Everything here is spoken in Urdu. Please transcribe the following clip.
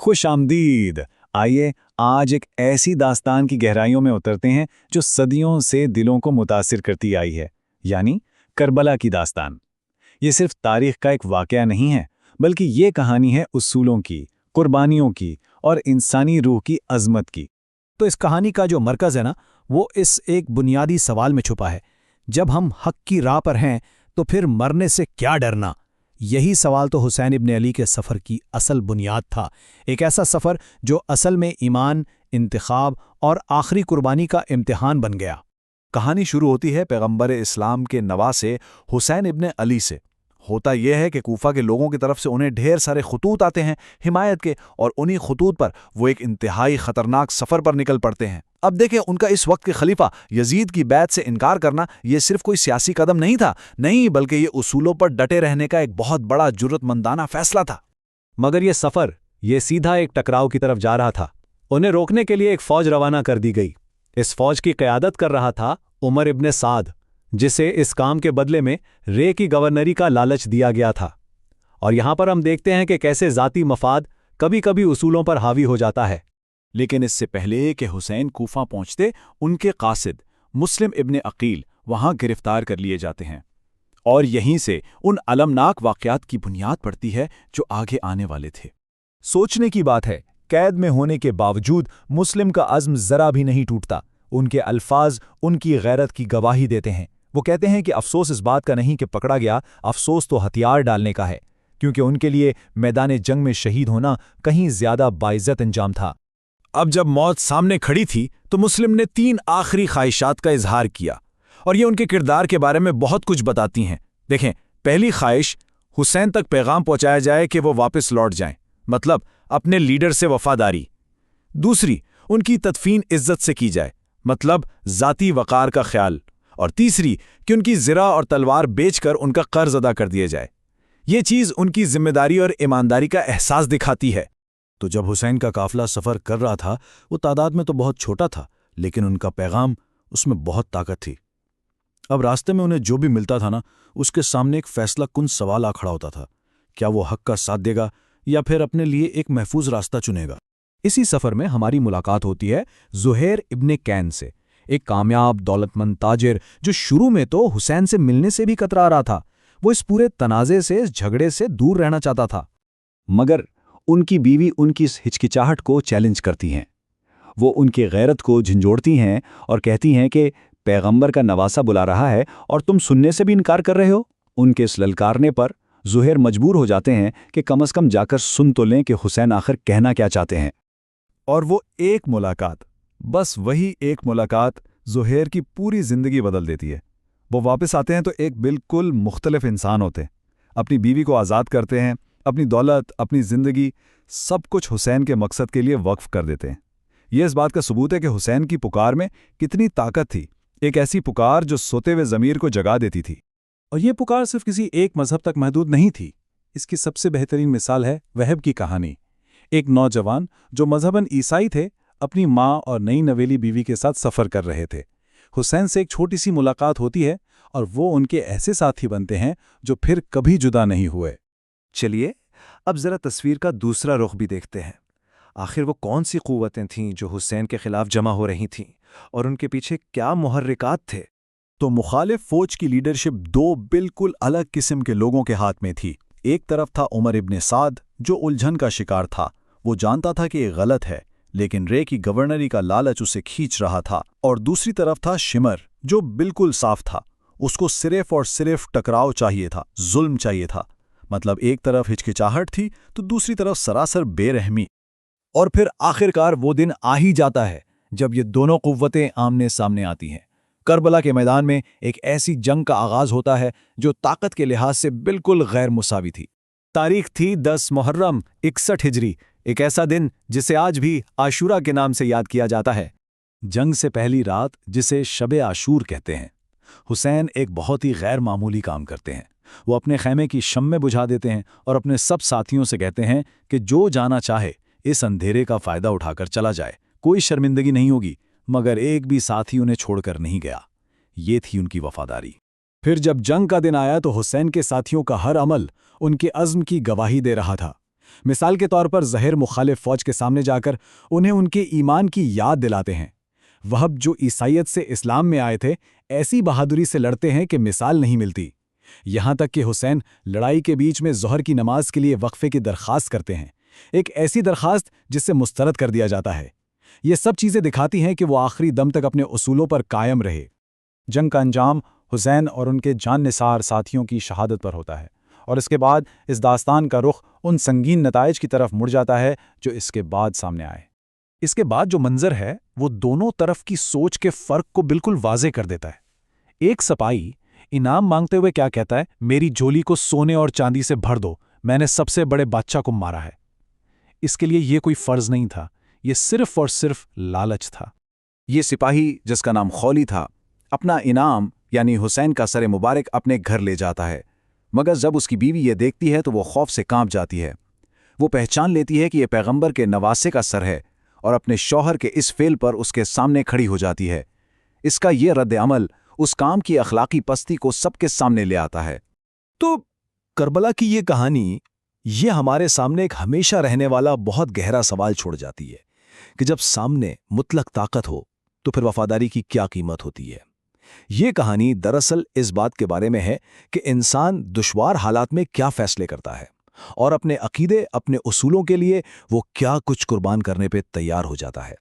خوش آمدید۔ آئیے آج ایک ایسی داستان کی گہرائیوں میں اترتے ہیں جو صدیوں سے دلوں کو متاثر کرتی آئی ہے، یعنی کربلا کی داستان۔ یہ صرف تاریخ کا ایک واقعہ نہیں ہے، بلکہ یہ کہانی ہے اصولوں کی، قربانیوں کی اور انسانی روح کی عظمت کی۔ تو اس کہانی کا جو مرکز ہے نا، وہ اس ایک بنیادی سوال میں چھپا ہے: جب ہم حق کی راہ پر ہیں تو پھر مرنے سے کیا ڈرنا؟ یہی سوال تو حسین ابن علی کے سفر کی اصل بنیاد تھا، ایک ایسا سفر جو اصل میں ایمان، انتخاب اور آخری قربانی کا امتحان بن گیا۔ کہانی شروع ہوتی ہے پیغمبر اسلام کے نواسے حسین ابن علی سے۔ ہوتا یہ ہے کہ کوفہ کے لوگوں کی طرف سے انہیں ڈھیر سارے خطوط آتے ہیں حمایت کے، اور انہی خطوط پر وہ ایک انتہائی خطرناک سفر پر نکل پڑتے ہیں۔ اب دیکھیں، ان کا اس وقت کے خلیفہ یزید کی بیعت سے انکار کرنا یہ صرف کوئی سیاسی قدم نہیں تھا، نہیں، بلکہ یہ اصولوں پر ڈٹے رہنے کا ایک بہت بڑا جرأت مندانہ فیصلہ تھا۔ مگر یہ سفر سیدھا ایک ٹکراؤ کی طرف جا رہا تھا۔ انہیں روکنے کے لیے ایک فوج روانہ کر دی گئی۔ اس فوج کی قیادت کر رہا تھا عمر ابن سعد، جسے اس کام کے بدلے میں رے کی گورنری کا لالچ دیا گیا تھا۔ اور یہاں پر ہم دیکھتے ہیں کہ کیسے ذاتی مفاد کبھی کبھی اصولوں پر حاوی ہو جاتا ہے۔ لیکن اس سے پہلے کہ حسین کوفہ پہنچتے، ان کے قاصد مسلم ابن عقیل وہاں گرفتار کر لیے جاتے ہیں، اور یہیں سے ان المناک واقعات کی بنیاد پڑتی ہے جو آگے آنے والے تھے۔ سوچنے کی بات ہے، قید میں ہونے کے باوجود مسلم کا عزم ذرا بھی نہیں ٹوٹتا۔ ان کے الفاظ ان کی غیرت کی گواہی دیتے ہیں۔ وہ کہتے ہیں کہ افسوس اس بات کا نہیں کہ پکڑا گیا، افسوس تو ہتھیار ڈالنے کا ہے، کیونکہ ان کے لیے میدان جنگ میں شہید ہونا کہیں زیادہ باعزت انجام تھا۔ اب جب موت سامنے کھڑی تھی تو مسلم نے 3 آخری خواہشات کا اظہار کیا، اور یہ ان کے کردار کے بارے میں بہت کچھ بتاتی ہیں۔ دیکھیں، پہلی خواہش، حسین تک پیغام پہنچایا جائے کہ وہ واپس لوٹ جائیں، مطلب اپنے لیڈر سے وفاداری۔ دوسری، ان کی تدفین عزت سے کی جائے، مطلب ذاتی وقار کا خیال۔ اور تیسری، کہ ان کی زرہ اور تلوار بیچ کر ان کا قرض ادا کر دیا جائے۔ یہ چیز ان کی ذمہ داری اور ایمانداری کا احساس دکھاتی ہے۔ تو جب حسین کا قافلہ سفر کر رہا تھا، وہ تعداد میں تو بہت چھوٹا تھا، لیکن ان کا پیغام، اس میں بہت طاقت تھی۔ اب راستے میں انہیں جو بھی ملتا تھا نا، اس کے سامنے ایک فیصلہ کن سوال آ کھڑا ہوتا تھا: کیا وہ حق کا ساتھ دے گا یا پھر اپنے لیے ایک محفوظ راستہ چنے گا؟ اسی سفر میں ہماری ملاقات ہوتی ہے زہیر ابن کین سے، ایک کامیاب دولت مند تاجر جو شروع میں تو حسین سے ملنے سے بھی کترا رہا تھا۔ وہ اس پورے تنازع سے، اس جھگڑے سے دور رہنا چاہتا تھا۔ مگر ان کی بیوی ان کی اس ہچکچاہٹ کو چیلنج کرتی ہیں۔ وہ ان کی غیرت کو جھنجھوڑتی ہیں اور کہتی ہیں کہ پیغمبر کا نواسہ بلا رہا ہے اور تم سننے سے بھی انکار کر رہے ہو۔ ان کے اس للکارنے پر زہیر مجبور ہو جاتے ہیں کہ کم از کم جا کر سن تو لیں کہ حسین آخر کہنا کیا چاہتے ہیں۔ اور وہ ایک ملاقات، بس وہی ایک ملاقات زہیر کی پوری زندگی بدل دیتی ہے۔ وہ واپس آتے ہیں تو ایک بالکل مختلف انسان ہوتے ہیں۔ اپنی بیوی کو آزاد کرتے ہیں، اپنی دولت، اپنی زندگی، سب کچھ حسین کے مقصد کے لیے وقف کر دیتے ہیں۔ یہ اس بات کا ثبوت ہے کہ حسین کی پکار میں کتنی طاقت تھی، ایک ایسی پکار جو سوتے ہوئے ضمیر کو جگا دیتی تھی۔ اور یہ پکار صرف کسی ایک مذہب تک محدود نہیں تھی۔ اس کی سب سے بہترین مثال ہے وہب کی کہانی۔ ایک نوجوان جو مذہباً عیسائی تھے، اپنی ماں اور نئی نویلی بیوی کے ساتھ سفر کر رہے تھے۔ حسین سے ایک چھوٹی سی ملاقات ہوتی ہے اور وہ ان کے ایسے ساتھی بنتے ہیں جو پھر کبھی جدا نہیں ہوئے۔ چلیے اب ذرا تصویر کا دوسرا رخ بھی دیکھتے ہیں۔ آخر وہ کون سی قوتیں تھیں جو حسین کے خلاف جمع ہو رہی تھیں، اور ان کے پیچھے کیا محرکات تھے؟ تو مخالف فوج کی لیڈرشپ 2 بالکل الگ قسم کے لوگوں کے ہاتھ میں تھی۔ ایک طرف تھا عمر ابن سعد، جو الجھن کا شکار تھا۔ وہ جانتا تھا کہ یہ غلط ہے، لیکن رے کی گورنری کا لالچ اسے کھینچ رہا تھا۔ اور دوسری طرف تھا شمر، جو بالکل صاف تھا۔ اس کو صرف اور صرف ٹکراؤ چاہیے تھا، ظلم چاہیے تھا۔ مطلب ایک طرف ہچکچاہٹ تھی تو دوسری طرف سراسر بے رحمی۔ اور پھر آخرکار وہ دن آ ہی جاتا ہے جب یہ دونوں قوتیں آمنے سامنے آتی ہیں۔ کربلا کے میدان میں ایک ایسی جنگ کا آغاز ہوتا ہے جو طاقت کے لحاظ سے بالکل غیر مساوی تھی۔ تاریخ تھی 10 محرم 61 ہجری، ایک ایسا دن جسے آج بھی عاشورہ کے نام سے یاد کیا جاتا ہے۔ جنگ سے پہلی رات، جسے شب عاشور کہتے ہیں، حسین ایک بہت ہی غیر معمولی کام کرتے ہیں۔ وہ اپنے خیمے کی شمع بجھا دیتے ہیں اور اپنے سب ساتھیوں سے کہتے ہیں کہ جو جانا چاہے اس اندھیرے کا فائدہ اٹھا کر چلا جائے، کوئی شرمندگی نہیں ہوگی۔ مگر ایک بھی ساتھی انہیں چھوڑ کر نہیں گیا۔ یہ تھی ان کی وفاداری۔ پھر جب جنگ کا دن آیا تو حسین کے ساتھیوں کا ہر عمل ان کے عزم کی گواہی دے رہا تھا۔ مثال کے طور پر زہر مخالف فوج کے سامنے جا کر انہیں ان کے ایمان کی یاد دلاتے ہیں۔ وہب جو عیسائیت سے اسلام میں آئے تھے ایسی بہادری سے لڑتے ہیں کہ مثال نہیں ملتی، یہاں تک کہ حسین لڑائی کے بیچ میں ظہر کی نماز کے لیے وقفے کی درخواست کرتے ہیں، ایک ایسی درخواست جس سے مسترد کر دیا جاتا ہے۔ یہ سب چیزیں دکھاتی ہیں کہ وہ آخری دم تک اپنے اصولوں پر قائم رہے۔ جنگ کا انجام حسین اور ان کے جان نثار ساتھیوں کی شہادت پر ہوتا ہے، اور اس کے بعد اس داستان کا رخ ان سنگین نتائج کی طرف مڑ جاتا ہے جو اس کے بعد سامنے آئے۔ اس کے بعد جو منظر ہے وہ دونوں طرف کی سوچ کے فرق کو بالکل واضح کر دیتا ہے۔ ایک سپاہی انعام مانگتے ہوئے کیا کہتا ہے؟ میری جھولی کو سونے اور چاندی سے بھر دو، میں نے سب سے بڑے بادشاہ کو مارا ہے۔ اس کے لیے یہ کوئی فرض نہیں تھا، یہ صرف اور صرف لالچ تھا۔ یہ سپاہی جس کا نام خولی تھا اپنا انعام یعنی حسین کا سر مبارک اپنے گھر لے جاتا ہے، مگر جب اس کی بیوی یہ دیکھتی ہے تو وہ خوف سے کانپ جاتی ہے۔ وہ پہچان لیتی ہے کہ یہ پیغمبر کے نواسے کا سر ہے اور اپنے شوہر کے اس فعل پر اس کے سامنے کھڑی ہو جاتی ہے۔ اس کا یہ رد عمل اس کام کی اخلاقی پستی کو سب کے سامنے لے آتا ہے۔ تو کربلا کی یہ کہانی یہ ہمارے سامنے ایک ہمیشہ رہنے والا بہت گہرا سوال چھوڑ جاتی ہے کہ جب سامنے مطلق طاقت ہو تو پھر وفاداری کی کیا قیمت ہوتی ہے۔ یہ کہانی دراصل اس بات کے بارے میں ہے کہ انسان دشوار حالات میں کیا فیصلے کرتا ہے اور اپنے عقیدے، اپنے اصولوں کے لیے وہ کیا کچھ قربان کرنے پہ تیار ہو جاتا ہے۔